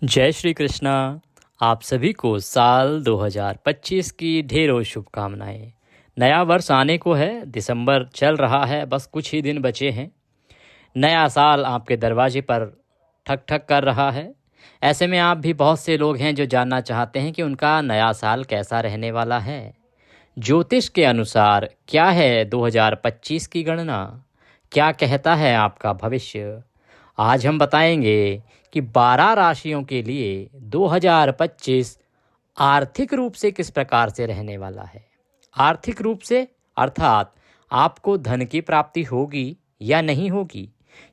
जय श्री कृष्णा। आप सभी को साल 2025 की ढेरों शुभकामनाएं। नया वर्ष आने को है, दिसंबर चल रहा है, बस कुछ ही दिन बचे हैं। नया साल आपके दरवाजे पर ठक ठक कर रहा है। ऐसे में आप भी बहुत से लोग हैं जो जानना चाहते हैं कि उनका नया साल कैसा रहने वाला है। ज्योतिष के अनुसार क्या है 2025 की गणना, क्या कहता है आपका भविष्य। आज हम बताएंगे कि 12 राशियों के लिए 2025 आर्थिक रूप से किस प्रकार से रहने वाला है। आर्थिक रूप से अर्थात आपको धन की प्राप्ति होगी या नहीं होगी।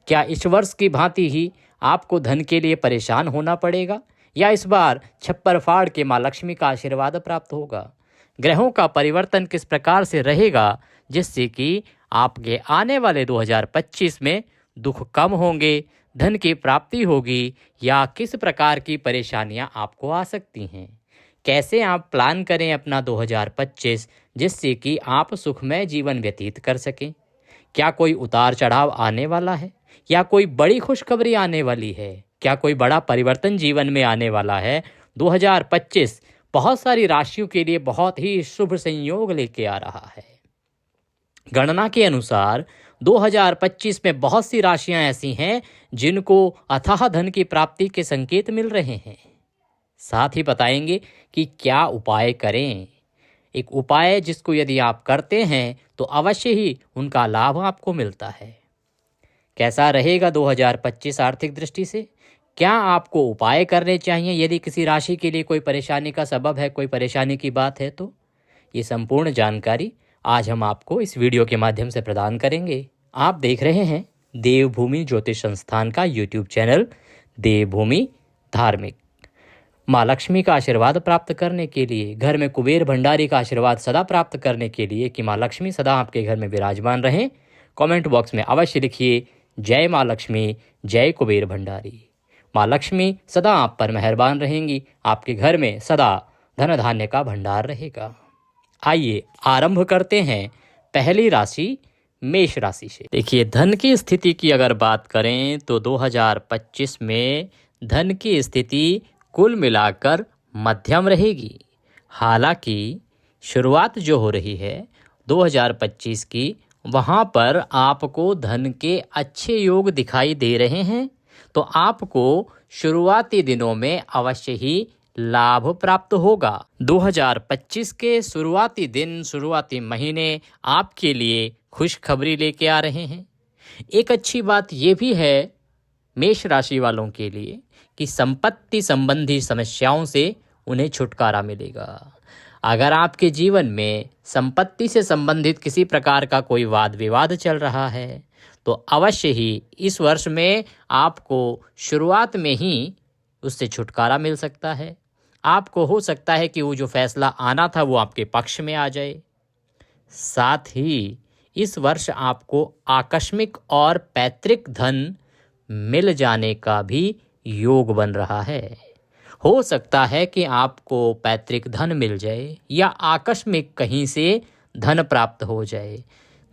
क्या इस वर्ष की भांति ही आपको धन के लिए परेशान होना पड़ेगा या इस बार छप्पर फाड़ के माँ लक्ष्मी का आशीर्वाद प्राप्त होगा। ग्रहों का परिवर्तन किस प्रकार से रहेगा जिससे कि आपके आने वाले 2025 में दुख कम होंगे, धन की प्राप्ति होगी या किस प्रकार की परेशानियां आपको आ सकती हैं। कैसे आप प्लान करें अपना 2025 जिससे कि आप सुखमय जीवन व्यतीत कर सकें। क्या कोई उतार चढ़ाव आने वाला है या कोई बड़ी खुशखबरी आने वाली है। क्या कोई बड़ा परिवर्तन जीवन में आने वाला है। 2025 बहुत सारी राशियों के लिए बहुत ही शुभ संयोग लेके आ रहा है। गणना के अनुसार 2025 में बहुत सी राशियां ऐसी हैं जिनको अथाह धन की प्राप्ति के संकेत मिल रहे हैं। साथ ही बताएंगे कि क्या उपाय करें। एक उपाय जिसको यदि आप करते हैं तो अवश्य ही उनका लाभ आपको मिलता है। कैसा रहेगा 2025 आर्थिक दृष्टि से, क्या आपको उपाय करने चाहिए यदि किसी राशि के लिए कोई परेशानी का सबब है, कोई परेशानी की बात है, तो ये संपूर्ण जानकारी आज हम आपको इस वीडियो के माध्यम से प्रदान करेंगे। आप देख रहे हैं देवभूमि ज्योतिष संस्थान का यूट्यूब चैनल देवभूमि धार्मिक। माँ लक्ष्मी का आशीर्वाद प्राप्त करने के लिए, घर में कुबेर भंडारी का आशीर्वाद सदा प्राप्त करने के लिए कि माँ लक्ष्मी सदा आपके घर में विराजमान रहें, कमेंट बॉक्स में अवश्य लिखिए जय माँ लक्ष्मी, जय कुबेर भंडारी। माँ लक्ष्मी सदा आप पर मेहरबान रहेंगी, आपके घर में सदा धन धान्य का भंडार रहेगा। आइए आरंभ करते हैं पहली राशि मेष राशि से। देखिए, धन की स्थिति की अगर बात करें तो 2025 में धन की स्थिति कुल मिलाकर मध्यम रहेगी। हालांकि शुरुआत जो हो रही है 2025 की, वहां पर आपको धन के अच्छे योग दिखाई दे रहे हैं, तो आपको शुरुआती दिनों में अवश्य ही लाभ प्राप्त होगा। 2025 के शुरुआती दिन, शुरुआती महीने आपके लिए खुशखबरी लेके आ रहे हैं। एक अच्छी बात यह भी है मेष राशि वालों के लिए कि संपत्ति संबंधी समस्याओं से उन्हें छुटकारा मिलेगा। अगर आपके जीवन में संपत्ति से संबंधित किसी प्रकार का कोई वाद विवाद चल रहा है तो अवश्य ही इस वर्ष में आपको शुरुआत में ही उससे छुटकारा मिल सकता है। आपको हो सकता है कि वो जो फैसला आना था वो आपके पक्ष में आ जाए। साथ ही इस वर्ष आपको आकस्मिक और पैतृक धन मिल जाने का भी योग बन रहा है। हो सकता है कि आपको पैतृक धन मिल जाए या आकस्मिक कहीं से धन प्राप्त हो जाए।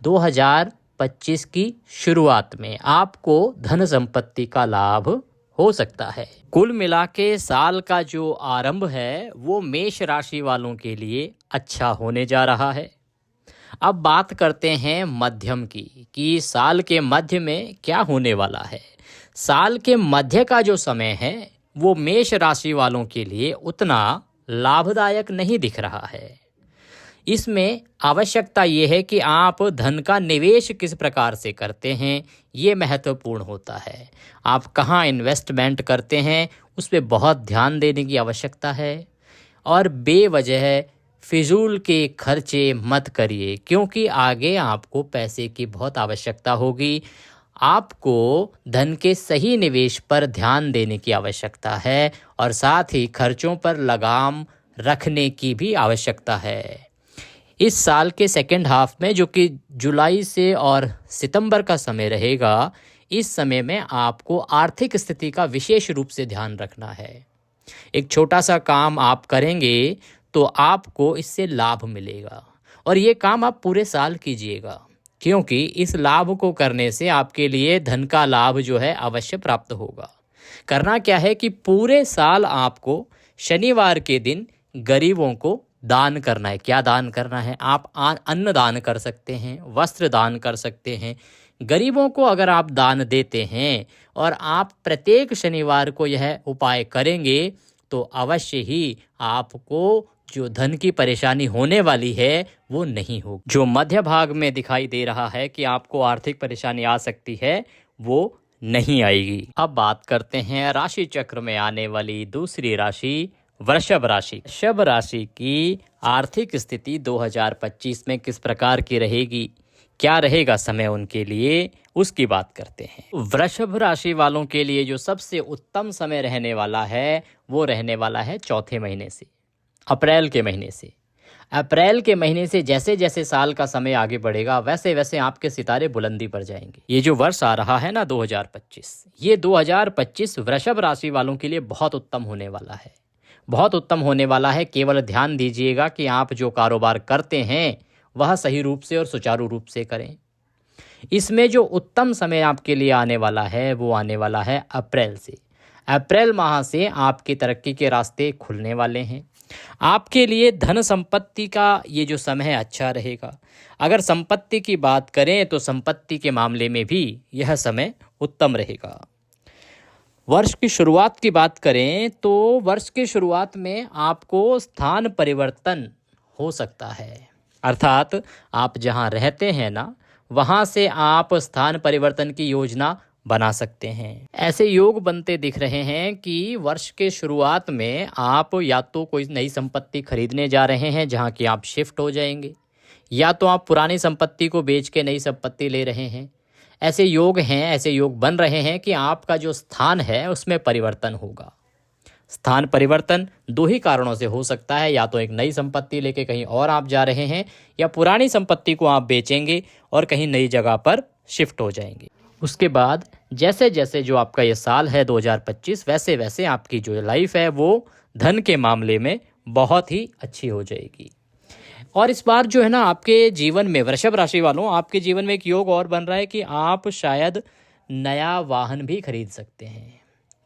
2025 की शुरुआत में आपको धन संपत्ति का लाभ हो सकता है। कुल मिला के साल का जो आरंभ है वो मेष राशि वालों के लिए अच्छा होने जा रहा है। अब बात करते हैं मध्यम की कि साल के मध्य में क्या होने वाला है। साल के मध्य का जो समय है वो मेष राशि वालों के लिए उतना लाभदायक नहीं दिख रहा है। इसमें आवश्यकता ये है कि आप धन का निवेश किस प्रकार से करते हैं, ये महत्वपूर्ण होता है। आप कहाँ इन्वेस्टमेंट करते हैं उस पर बहुत ध्यान देने की आवश्यकता है और बेवजह फिजूल के खर्चे मत करिए, क्योंकि आगे आपको पैसे की बहुत आवश्यकता होगी। आपको धन के सही निवेश पर ध्यान देने की आवश्यकता है और साथ ही खर्चों पर लगाम रखने की भी आवश्यकता है। इस साल के सेकेंड हाफ में, जो कि जुलाई से और सितंबर का समय रहेगा, इस समय में आपको आर्थिक स्थिति का विशेष रूप से ध्यान रखना है। एक छोटा सा काम आप करेंगे तो आपको इससे लाभ मिलेगा और ये काम आप पूरे साल कीजिएगा, क्योंकि इस लाभ को करने से आपके लिए धन का लाभ जो है अवश्य प्राप्त होगा। करना क्या है कि पूरे साल आपको शनिवार के दिन गरीबों को दान करना है। क्या दान करना है? आप अन्न दान कर सकते हैं, वस्त्र दान कर सकते हैं। गरीबों को अगर आप दान देते हैं और आप प्रत्येक शनिवार को यह उपाय करेंगे तो अवश्य ही आपको जो धन की परेशानी होने वाली है वो नहीं होगी। जो मध्य भाग में दिखाई दे रहा है कि आपको आर्थिक परेशानी आ सकती है, वो नहीं आएगी। अब बात करते हैं राशि चक्र में आने वाली दूसरी राशि वृषभ राशि। वृषभ राशि की आर्थिक स्थिति 2025 में किस प्रकार की रहेगी, क्या रहेगा समय उनके लिए, उसकी बात करते हैं। वृषभ राशि वालों के लिए जो सबसे उत्तम समय रहने वाला है वो रहने वाला है चौथे महीने से, अप्रैल के महीने से। अप्रैल के महीने से जैसे जैसे साल का समय आगे बढ़ेगा वैसे वैसे आपके सितारे बुलंदी पर जाएंगे। ये जो वर्ष आ रहा है ना 2025, ये 2025 वृषभ राशि वालों के लिए बहुत उत्तम होने वाला है, बहुत उत्तम होने वाला है। केवल ध्यान दीजिएगा कि आप जो कारोबार करते हैं वह सही रूप से और सुचारू रूप से करें। इसमें जो उत्तम समय आपके लिए आने वाला है वो आने वाला है अप्रैल से। अप्रैल माह से आपकी तरक्की के रास्ते खुलने वाले हैं। आपके लिए धन संपत्ति का ये जो समय है अच्छा रहेगा। अगर संपत्ति की बात करें तो संपत्ति के मामले में भी यह समय उत्तम रहेगा। वर्ष की शुरुआत की बात करें तो वर्ष की शुरुआत में आपको स्थान परिवर्तन हो सकता है, अर्थात आप जहां रहते हैं ना वहां से आप स्थान परिवर्तन की योजना बना सकते हैं। ऐसे योग बनते दिख रहे हैं कि वर्ष के शुरुआत में आप या तो कोई नई संपत्ति खरीदने जा रहे हैं जहां कि आप शिफ्ट हो जाएंगे, या तो आप पुरानी संपत्ति को बेच के नई संपत्ति ले रहे हैं। ऐसे योग हैं, ऐसे योग बन रहे हैं कि आपका जो स्थान है उसमें परिवर्तन होगा। स्थान परिवर्तन दो ही कारणों से हो सकता है, या तो एक नई संपत्ति लेके कहीं और आप जा रहे हैं, या पुरानी संपत्ति को आप बेचेंगे और कहीं नई जगह पर शिफ्ट हो जाएंगे। उसके बाद जैसे जैसे जो आपका ये साल है 2025, वैसे वैसे आपकी जो लाइफ है वो धन के मामले में बहुत ही अच्छी हो जाएगी। और इस बार जो है ना आपके जीवन में, वृषभ राशि वालों, आपके जीवन में एक योग और बन रहा है कि आप शायद नया वाहन भी खरीद सकते हैं,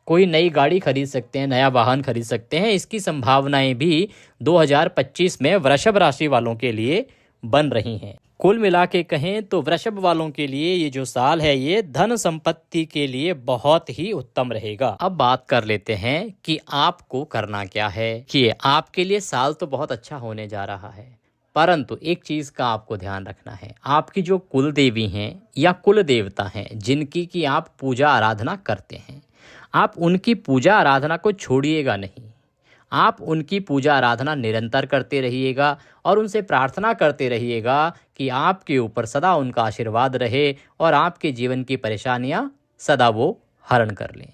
कोई नई गाड़ी खरीद सकते हैं, नया वाहन खरीद सकते हैं। इसकी संभावनाएं भी 2025 में वृषभ राशि वालों के लिए बन रही हैं। कुल मिला के कहें तो वृषभ वालों के लिए ये जो साल है ये धन संपत्ति के लिए बहुत ही उत्तम रहेगा। अब बात कर लेते हैं कि आपको करना क्या है। कि आपके लिए साल तो बहुत अच्छा होने जा रहा है, परंतु एक चीज का आपको ध्यान रखना है। आपकी जो कुल देवी हैं या कुल देवता हैं जिनकी कि आप पूजा आराधना करते हैं, आप उनकी पूजा आराधना को छोड़िएगा नहीं। आप उनकी पूजा आराधना निरंतर करते रहिएगा और उनसे प्रार्थना करते रहिएगा कि आपके ऊपर सदा उनका आशीर्वाद रहे और आपके जीवन की परेशानियां सदा वो हरण कर लें।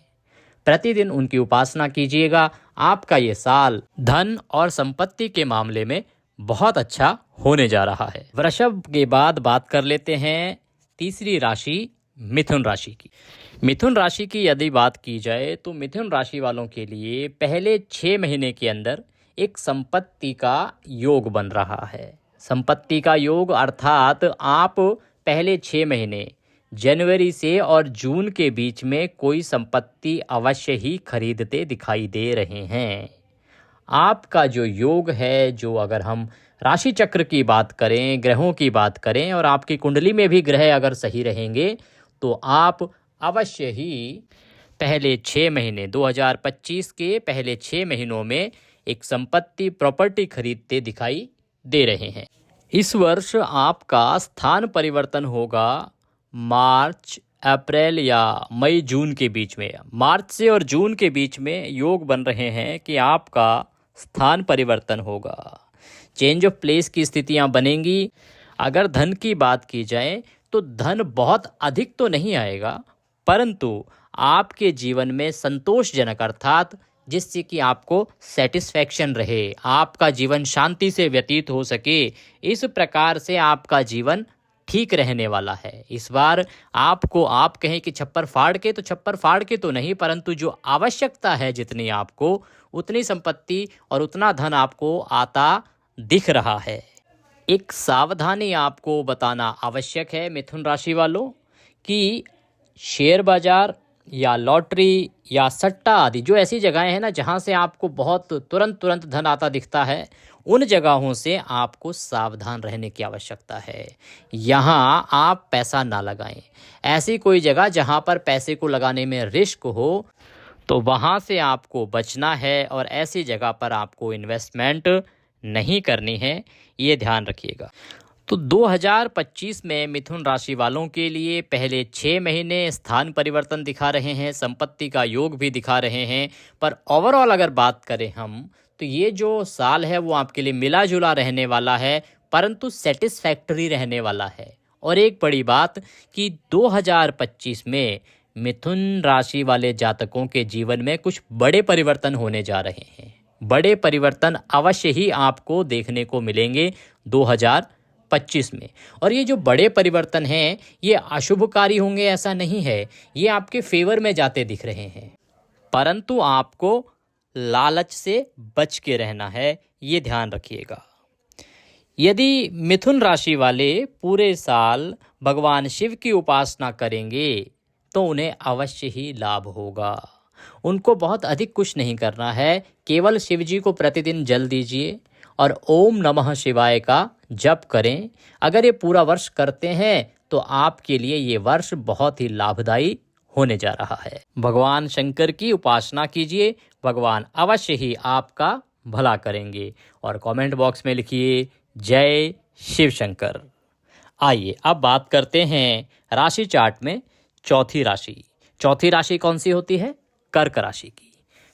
प्रतिदिन उनकी उपासना कीजिएगा। आपका ये साल धन और संपत्ति के मामले में बहुत अच्छा होने जा रहा है। वृषभ के बाद बात कर लेते हैं तीसरी राशि मिथुन राशि की। मिथुन राशि की यदि बात की जाए तो मिथुन राशि वालों के लिए पहले 6 महीने के अंदर एक संपत्ति का योग बन रहा है। संपत्ति का योग अर्थात आप पहले 6 महीने जनवरी से और जून के बीच में कोई संपत्ति अवश्य ही खरीदते दिखाई दे रहे हैं। आपका जो योग है, जो अगर हम राशि चक्र की बात करें, ग्रहों की बात करें और आपकी कुंडली में भी ग्रह अगर सही रहेंगे तो आप अवश्य ही पहले 6 महीने 2025 के पहले 6 महीनों में एक संपत्ति प्रॉपर्टी खरीदते दिखाई दे रहे हैं। इस वर्ष आपका स्थान परिवर्तन होगा मार्च, अप्रैल या मई, जून के बीच में। मार्च से और जून के बीच में योग बन रहे हैं कि आपका स्थान परिवर्तन होगा, चेंज ऑफ प्लेस की स्थितियां बनेंगी। अगर धन की बात की जाए तो धन बहुत अधिक तो नहीं आएगा, परंतु आपके जीवन में संतोषजनक अर्थात जिससे कि आपको सेटिस्फैक्शन रहे, आपका जीवन शांति से व्यतीत हो सके, इस प्रकार से आपका जीवन ठीक रहने वाला है। इस बार आपको, आप कहें कि छप्पर फाड़ के, तो छप्पर फाड़ के तो नहीं, परंतु जो आवश्यकता है जितनी आपको, उतनी संपत्ति और उतना धन आपको आता दिख रहा है। एक सावधानी आपको बताना आवश्यक है मिथुन राशि वालों कि शेयर बाजार या लॉटरी या सट्टा आदि, जो ऐसी जगहें हैं ना जहाँ से आपको बहुत तुरंत धन आता दिखता है, उन जगहों से आपको सावधान रहने की आवश्यकता है। यहाँ आप पैसा ना लगाएं। ऐसी कोई जगह जहाँ पर पैसे को लगाने में रिस्क हो, तो वहाँ से आपको बचना है और ऐसी जगह पर आपको इन्वेस्टमेंट नहीं करनी है, ये ध्यान रखिएगा। तो 2025 में मिथुन राशि वालों के लिए पहले 6 महीने स्थान परिवर्तन दिखा रहे हैं, संपत्ति का योग भी दिखा रहे हैं, पर ओवरऑल अगर बात करें हम, तो ये जो साल है वो आपके लिए मिला जुला रहने वाला है, परंतु सेटिस्फैक्टरी रहने वाला है। और एक बड़ी बात कि 2025 में मिथुन राशि वाले जातकों के जीवन में कुछ बड़े परिवर्तन होने जा रहे हैं। बड़े परिवर्तन अवश्य ही आपको देखने को मिलेंगे 2025 में। और ये जो बड़े परिवर्तन हैं ये अशुभकारी होंगे ऐसा नहीं है, ये आपके फेवर में जाते दिख रहे हैं, परंतु आपको लालच से बच के रहना है, ये ध्यान रखिएगा। यदि मिथुन राशि वाले पूरे साल भगवान शिव की उपासना करेंगे तो उन्हें अवश्य ही लाभ होगा। उनको बहुत अधिक कुछ नहीं करना है, केवल शिव जी को प्रतिदिन जल दीजिए और ओम नमः शिवाय का जप करें। अगर ये पूरा वर्ष करते हैं तो आपके लिए ये वर्ष बहुत ही लाभदायी होने जा रहा है। भगवान शंकर की उपासना कीजिए, भगवान अवश्य ही आपका भला करेंगे। और कमेंट बॉक्स में लिखिए जय शिव शंकर। आइए अब बात करते हैं राशि चार्ट में चौथी राशि कौन सी होती है? कर्क राशि की।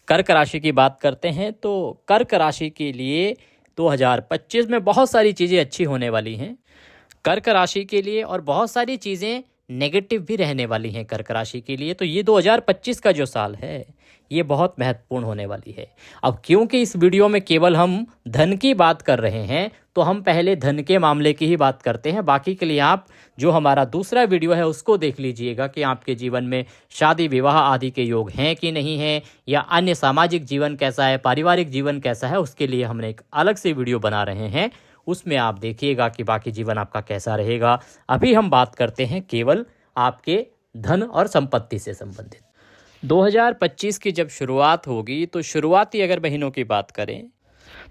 कर्क राशि की बात करते हैं तो कर्क राशि के लिए 2025 में बहुत सारी चीज़ें अच्छी होने वाली हैं कर्क राशि के लिए, और बहुत सारी चीज़ें नेगेटिव भी रहने वाली हैं कर्क राशि के लिए। तो ये 2025 का जो साल है ये बहुत महत्वपूर्ण होने वाली है। अब क्योंकि इस वीडियो में केवल हम धन की बात कर रहे हैं तो हम पहले धन के मामले की ही बात करते हैं। बाकी के लिए आप जो हमारा दूसरा वीडियो है उसको देख लीजिएगा कि आपके जीवन में शादी विवाह आदि के योग हैं कि नहीं हैं, या अन्य सामाजिक जीवन कैसा है, पारिवारिक जीवन कैसा है, उसके लिए हमने एक अलग से वीडियो बना रहे हैं। उसमें आप देखिएगा कि बाकी जीवन आपका कैसा रहेगा। अभी हम बात करते हैं केवल आपके धन और संपत्ति से संबंधित। 2025 की जब शुरुआत होगी तो शुरुआती अगर महीनों की बात करें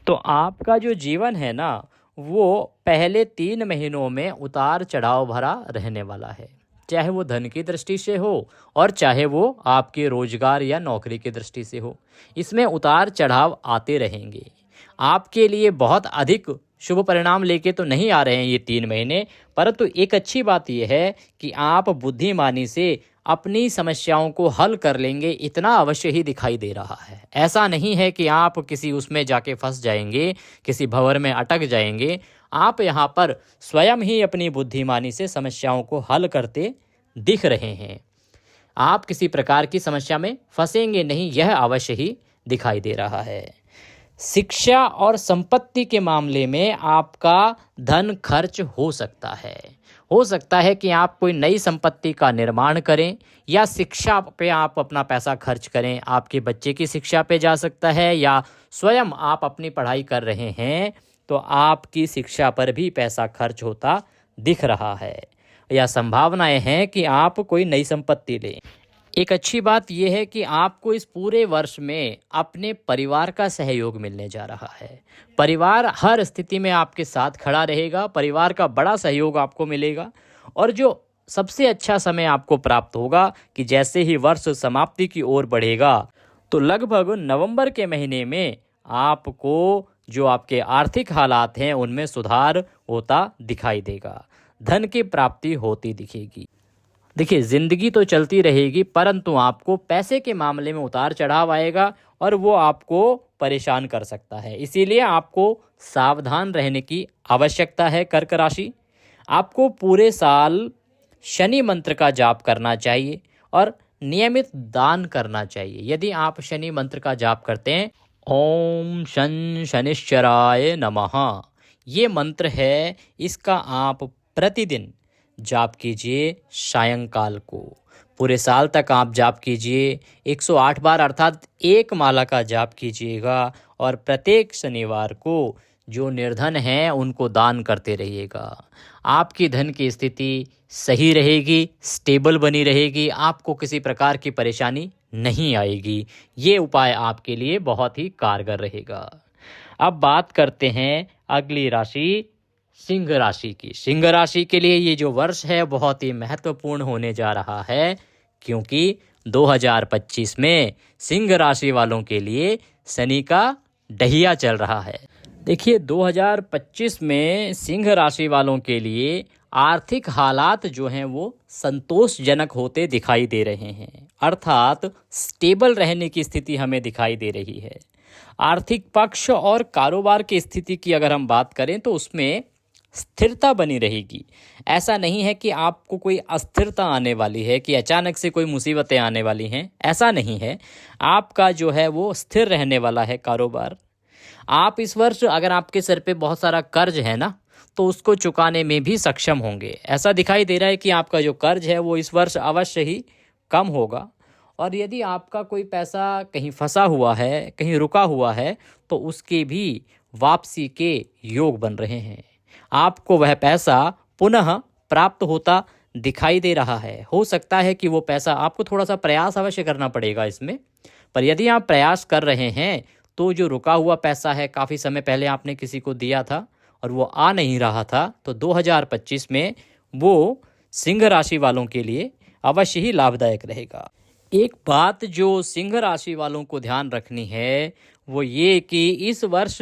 तो आपका जो जीवन है ना वो पहले 3 महीनों में उतार चढ़ाव भरा रहने वाला है, चाहे वो धन की दृष्टि से हो और चाहे वो आपके रोजगार या नौकरी की दृष्टि से हो। इसमें उतार चढ़ाव आते रहेंगे। आपके लिए बहुत अधिक शुभ परिणाम लेके तो नहीं आ रहे हैं ये 3 महीने, परंतु एक अच्छी बात यह है कि आप बुद्धिमानी से अपनी समस्याओं को हल कर लेंगे, इतना अवश्य ही दिखाई दे रहा है। ऐसा नहीं है कि आप किसी उसमें जाके फंस जाएंगे, किसी भंवर में अटक जाएंगे। आप यहाँ पर स्वयं ही अपनी बुद्धिमानी से समस्याओं को हल करते दिख रहे हैं। आप किसी प्रकार की समस्या में फंसेंगे नहीं, यह अवश्य ही दिखाई दे रहा है। शिक्षा और संपत्ति के मामले में आपका धन खर्च हो सकता है कि आप कोई नई संपत्ति का निर्माण करें या शिक्षा पे आप अपना पैसा खर्च करें। आपके बच्चे की शिक्षा पे जा सकता है, या स्वयं आप अपनी पढ़ाई कर रहे हैं तो आपकी शिक्षा पर भी पैसा खर्च होता दिख रहा है, या संभावनाएं हैं कि आप कोई नई संपत्ति लें। एक अच्छी बात यह है कि आपको इस पूरे वर्ष में अपने परिवार का सहयोग मिलने जा रहा है। परिवार हर स्थिति में आपके साथ खड़ा रहेगा, परिवार का बड़ा सहयोग आपको मिलेगा। और जो सबसे अच्छा समय आपको प्राप्त होगा कि जैसे ही वर्ष समाप्ति की ओर बढ़ेगा तो लगभग नवंबर के महीने में आपको जो आपके आर्थिक हालात हैं उनमें सुधार होता दिखाई देगा, धन की प्राप्ति होती दिखेगी। देखिए, ज़िंदगी तो चलती रहेगी, परंतु आपको पैसे के मामले में उतार चढ़ाव आएगा और वो आपको परेशान कर सकता है। इसीलिए आपको सावधान रहने की आवश्यकता है। कर्क राशि, आपको पूरे साल शनि मंत्र का जाप करना चाहिए और नियमित दान करना चाहिए। यदि आप शनि मंत्र का जाप करते हैं, ओम शन शनिश्चराय नमः, ये मंत्र है, इसका आप प्रतिदिन जाप कीजिए सायंकाल को। पूरे साल तक आप जाप कीजिए, 108 बार अर्थात 1 माला का जाप कीजिएगा। और प्रत्येक शनिवार को जो निर्धन हैं उनको दान करते रहिएगा। आपकी धन की स्थिति सही रहेगी, स्टेबल बनी रहेगी, आपको किसी प्रकार की परेशानी नहीं आएगी। ये उपाय आपके लिए बहुत ही कारगर रहेगा। अब बात करते हैं अगली राशि सिंह राशि की। सिंह राशि के लिए ये जो वर्ष है बहुत ही महत्वपूर्ण होने जा रहा है, क्योंकि 2025 में सिंह राशि वालों के लिए शनि का डहिया चल रहा है। देखिए 2025 में सिंह राशि वालों के लिए आर्थिक हालात जो हैं वो संतोषजनक होते दिखाई दे रहे हैं, अर्थात स्टेबल रहने की स्थिति हमें दिखाई दे रही है। आर्थिक पक्ष और कारोबार की स्थिति की अगर हम बात करें तो उसमें स्थिरता बनी रहेगी। ऐसा नहीं है कि आपको कोई अस्थिरता आने वाली है, कि अचानक से कोई मुसीबतें आने वाली हैं, ऐसा नहीं है। आपका जो है वो स्थिर रहने वाला है कारोबार। आप इस वर्ष अगर आपके सर पे बहुत सारा कर्ज है ना, तो उसको चुकाने में भी सक्षम होंगे। ऐसा दिखाई दे रहा है कि आपका जो कर्ज है वो इस वर्ष अवश्य ही कम होगा। और यदि आपका कोई पैसा कहीं फंसा हुआ है, कहीं रुका हुआ है, तो उसके भी वापसी के योग बन रहे हैं। आपको वह पैसा पुनः प्राप्त होता दिखाई दे रहा है। हो सकता है कि वो पैसा, आपको थोड़ा सा प्रयास अवश्य करना पड़ेगा इसमें, पर यदि आप प्रयास कर रहे हैं तो जो रुका हुआ पैसा है, काफ़ी समय पहले आपने किसी को दिया था और वो आ नहीं रहा था, तो 2025 में वो सिंह राशि वालों के लिए अवश्य ही लाभदायक रहेगा। एक बात जो सिंह राशि वालों को ध्यान रखनी है वो ये कि इस वर्ष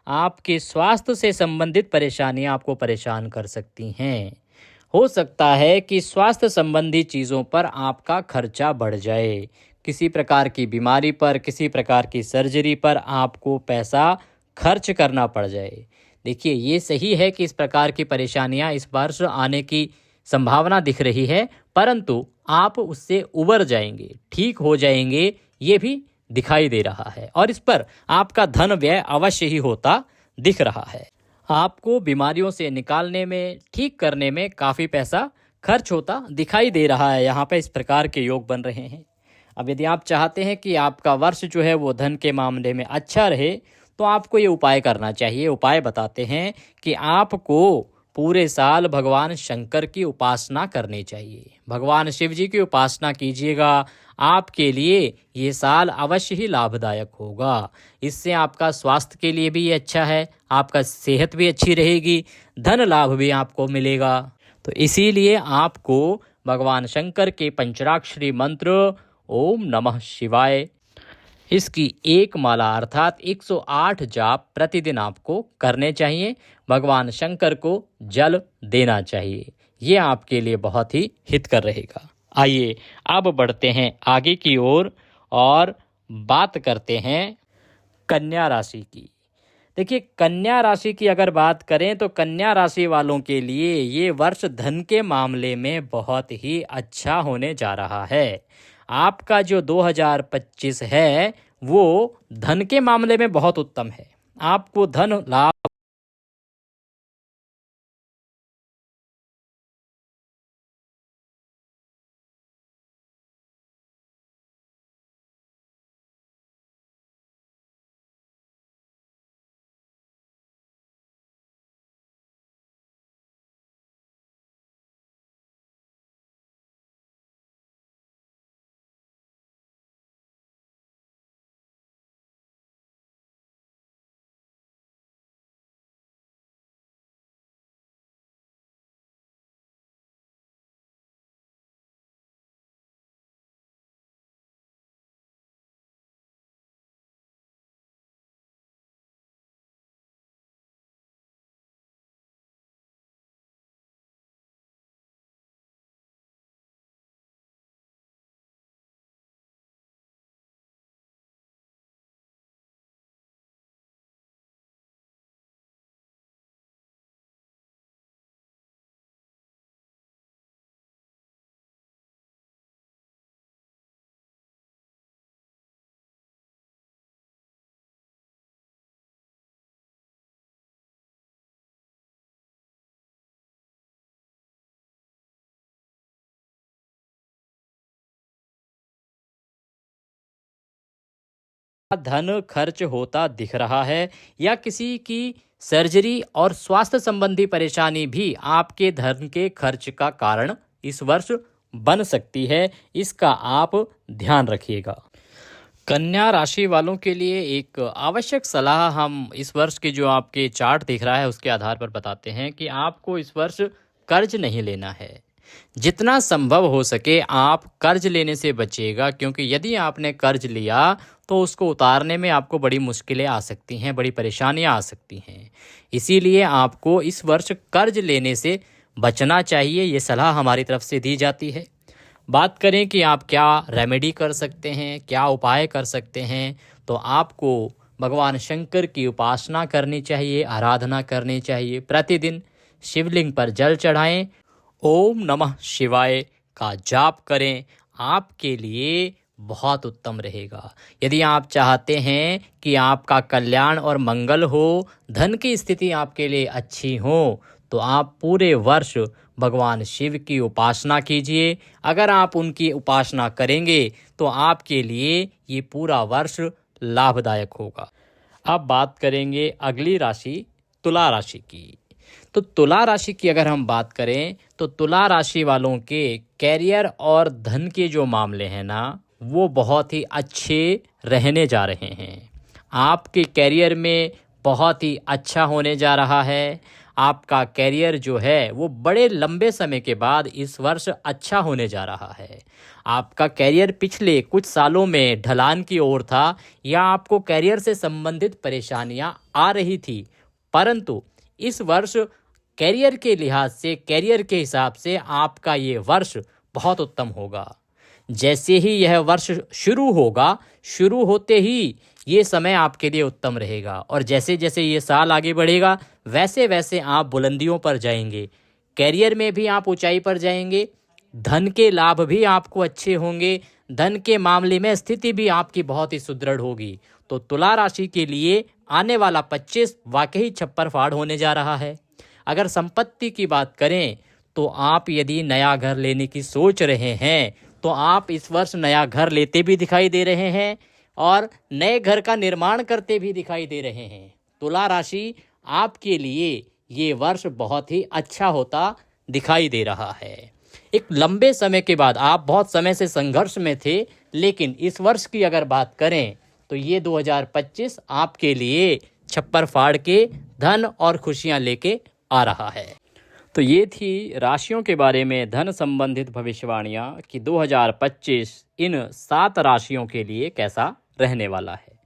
आपके स्वास्थ्य से संबंधित परेशानियां आपको परेशान कर सकती हैं। हो सकता है कि स्वास्थ्य संबंधी चीज़ों पर आपका खर्चा बढ़ जाए। किसी प्रकार की बीमारी पर, किसी प्रकार की सर्जरी पर आपको पैसा खर्च करना पड़ जाए। देखिए ये सही है कि इस प्रकार की परेशानियां इस वर्ष आने की संभावना दिख रही है, परंतु आप उससे उबर जाएंगे, ठीक हो जाएंगे, ये भी दिखाई दे रहा है। और इस पर आपका धन व्यय अवश्य ही होता दिख रहा है। आपको बीमारियों से निकालने में, ठीक करने में काफ़ी पैसा खर्च होता दिखाई दे रहा है। यहाँ पे इस प्रकार के योग बन रहे हैं। अब यदि आप चाहते हैं कि आपका वर्ष जो है वो धन के मामले में अच्छा रहे, तो आपको ये उपाय करना चाहिए। उपाय बताते हैं कि आपको पूरे साल भगवान शंकर की उपासना करनी चाहिए। भगवान शिव जी की उपासना कीजिएगा। आपके लिए ये साल अवश्य ही लाभदायक होगा। इससे आपका स्वास्थ्य के लिए भी ये अच्छा है, आपका सेहत भी अच्छी रहेगी, धन लाभ भी आपको मिलेगा। तो इसीलिए आपको भगवान शंकर के पंचराक्षरी मंत्र ओम नमः शिवाय, इसकी एक माला अर्थात 108 जाप प्रतिदिन आपको करने चाहिए। भगवान शंकर को जल देना चाहिए। ये आपके लिए बहुत ही हितकर रहेगा। आइए अब बढ़ते हैं आगे की ओर और बात करते हैं कन्या राशि की। देखिए कन्या राशि की अगर बात करें तो कन्या राशि वालों के लिए ये वर्ष धन के मामले में बहुत ही अच्छा होने जा रहा है। आपका जो 2025 है वो धन के मामले में बहुत उत्तम है। आपको धन लाभ धन खर्च होता दिख रहा है या किसी की सर्जरी और स्वास्थ्य संबंधी परेशानी भी आपके धन के खर्च का कारण इस वर्ष बन सकती है, इसका आप ध्यान रखिएगा। कन्या राशि वालों के लिए एक आवश्यक सलाह हम इस वर्ष के जो आपके चार्ट दिख रहा है उसके आधार पर बताते हैं कि आपको इस वर्ष कर्ज नहीं लेना है। जितना संभव हो सके आप कर्ज लेने से बचिएगा, क्योंकि यदि आपने कर्ज लिया तो उसको उतारने में आपको बड़ी मुश्किलें आ सकती हैं, बड़ी परेशानियां आ सकती हैं। इसीलिए आपको इस वर्ष कर्ज लेने से बचना चाहिए, ये सलाह हमारी तरफ से दी जाती है। बात करें कि आप क्या रेमेडी कर सकते हैं, क्या उपाय कर सकते हैं, तो आपको भगवान शंकर की उपासना करनी चाहिए, आराधना करनी चाहिए। प्रतिदिन शिवलिंग पर जल चढ़ाएं, ओम नमः शिवाय का जाप करें, आपके लिए बहुत उत्तम रहेगा। यदि आप चाहते हैं कि आपका कल्याण और मंगल हो, धन की स्थिति आपके लिए अच्छी हो, तो आप पूरे वर्ष भगवान शिव की उपासना कीजिए। अगर आप उनकी उपासना करेंगे तो आपके लिए ये पूरा वर्ष लाभदायक होगा। अब बात करेंगे अगली राशि तुला राशि की। तो तुला राशि की अगर हम बात करें तो तुला राशि वालों के कैरियर और धन के जो मामले हैं ना, वो बहुत ही अच्छे रहने जा रहे हैं। आपके कैरियर में बहुत ही अच्छा होने जा रहा है। आपका कैरियर जो है वो बड़े लंबे समय के बाद इस वर्ष अच्छा होने जा रहा है। आपका कैरियर पिछले कुछ सालों में ढलान की ओर था या आपको कैरियर से संबंधित परेशानियां आ रही थी, परंतु इस वर्ष कैरियर के लिहाज से, कैरियर के हिसाब से आपका ये वर्ष बहुत उत्तम होगा। जैसे ही यह वर्ष शुरू होगा, शुरू होते ही ये समय आपके लिए उत्तम रहेगा, और जैसे जैसे ये साल आगे बढ़ेगा वैसे वैसे आप बुलंदियों पर जाएंगे। कैरियर में भी आप ऊंचाई पर जाएंगे, धन के लाभ भी आपको अच्छे होंगे, धन के मामले में स्थिति भी आपकी बहुत ही सुदृढ़ होगी। तो तुला राशि के लिए आने वाला 25 वाकई छप्पर फाड़ होने जा रहा है। अगर संपत्ति की बात करें तो आप यदि नया घर लेने की सोच रहे हैं तो आप इस वर्ष नया घर लेते भी दिखाई दे रहे हैं और नए घर का निर्माण करते भी दिखाई दे रहे हैं। तुला राशि, आपके लिए ये वर्ष बहुत ही अच्छा होता दिखाई दे रहा है। एक लंबे समय के बाद, आप बहुत समय से संघर्ष में थे, लेकिन इस वर्ष की अगर बात करें तो ये 2025 आपके लिए छप्पर फाड़ के धन और खुशियां लेके आ रहा है। तो ये थी राशियों के बारे में धन संबंधित भविष्यवाणियां कि 2025 इन 7 राशियों के लिए कैसा रहने वाला है।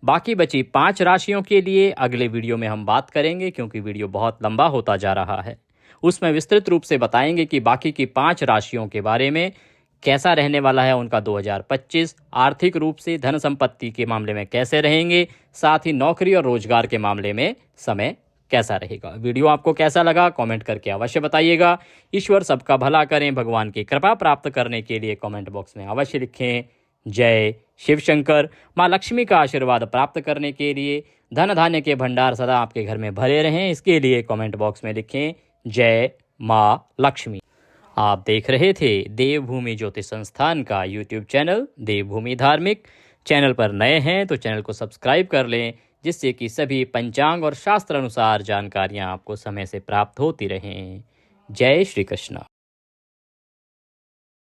बाकी बची 5 राशियों के लिए अगले वीडियो में हम बात करेंगे, क्योंकि वीडियो बहुत लंबा होता जा रहा है। उसमें विस्तृत रूप से बताएंगे कि बाकी की 5 राशियों के बारे में कैसा रहने वाला है उनका 2025, आर्थिक रूप से धन संपत्ति के मामले में कैसे रहेंगे, साथ ही नौकरी और रोजगार के मामले में समय कैसा रहेगा। वीडियो आपको कैसा लगा कमेंट करके अवश्य बताइएगा। ईश्वर सबका भला करें। भगवान की कृपा प्राप्त करने के लिए कमेंट बॉक्स में अवश्य लिखें जय शिव शंकर। माँ लक्ष्मी का आशीर्वाद प्राप्त करने के लिए, धन धान्य के भंडार सदा आपके घर में भरे रहें, इसके लिए कमेंट बॉक्स में लिखें जय माँ लक्ष्मी। आप देख रहे थे देवभूमि ज्योतिष संस्थान का यूट्यूब चैनल देवभूमि धार्मिक। चैनल पर नए हैं तो चैनल को सब्सक्राइब कर लें, जिससे कि सभी पंचांग और शास्त्र अनुसार जानकारियाँ आपको समय से प्राप्त होती रहें। जय श्री कृष्ण।